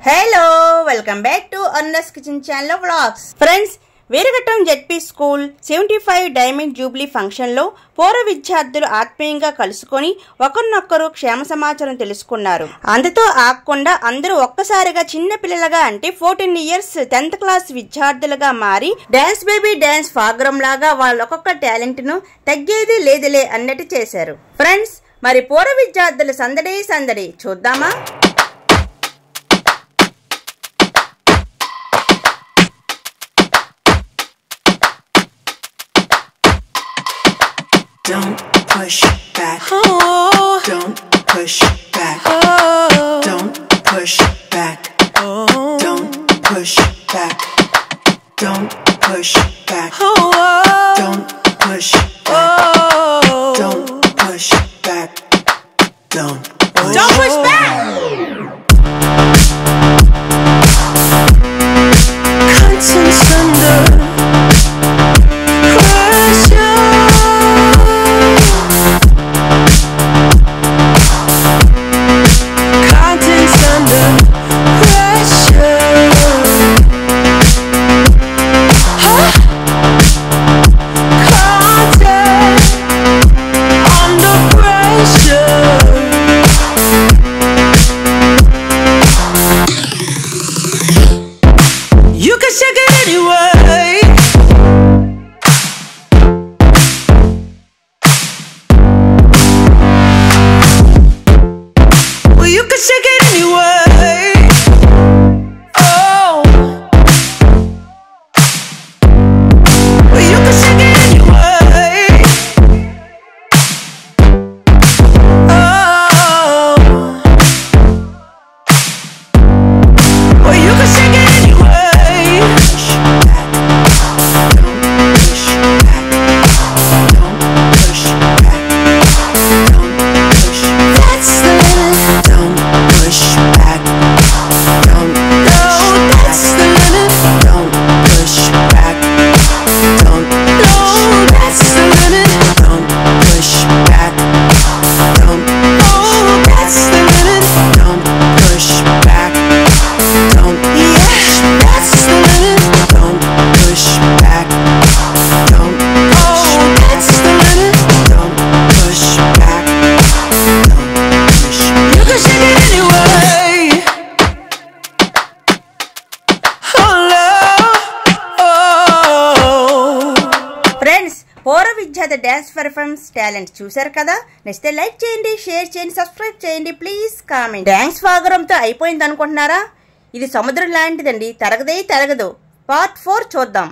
Hello welcome back to అన్నస్ kitchen channel vlogs. Friends, Veeraghattam ZP school 75 diamond Jubilee function లో పూర్వ విద్యార్థులు ఆత్మీయంగా కలుసుకొని ఒకరినొకరు క్షేమ సమాచారం తెలుసుకున్నారు. అందుతో ఆగకుండా అందరూ ఒక్కసారిగా చిన్న పిల్లలుగా అంటే 14 ఇయర్స్ 10th క్లాస్ విద్యార్థులుగా మారి డాన్స్ బేబీ డాన్స్ ప్రోగ్రామ్ లాగా వాళ్ళ ఒక్కొక్క టాలెంట్ ను తగ్గేది లేదులే అన్నట్టు చేశారు. ఫ్రెండ్స్, మరి పూర్వ విద్యార్థుల సందడి చూద్దామా? Don't push back. Oh. Don't push back. Oh. Don't push back. Oh. Don't push back. Don't push back. Oh. Don't push back. Oh. Don't push back. Don't push back. Constant thunder. పూర్వ విద్యార్థి dance performance talent చూశారు కదా? నచ్చితే like చేయండి, share చేయండి, subscribe చేయండి, please comment. Dance ప్రోగ్రాంతో అయిపోయింది అనుకుంటున్నారా? ఇది సముద్రం లాంటిదండి, తరగదు. పార్ట్ 4 చూద్దాం.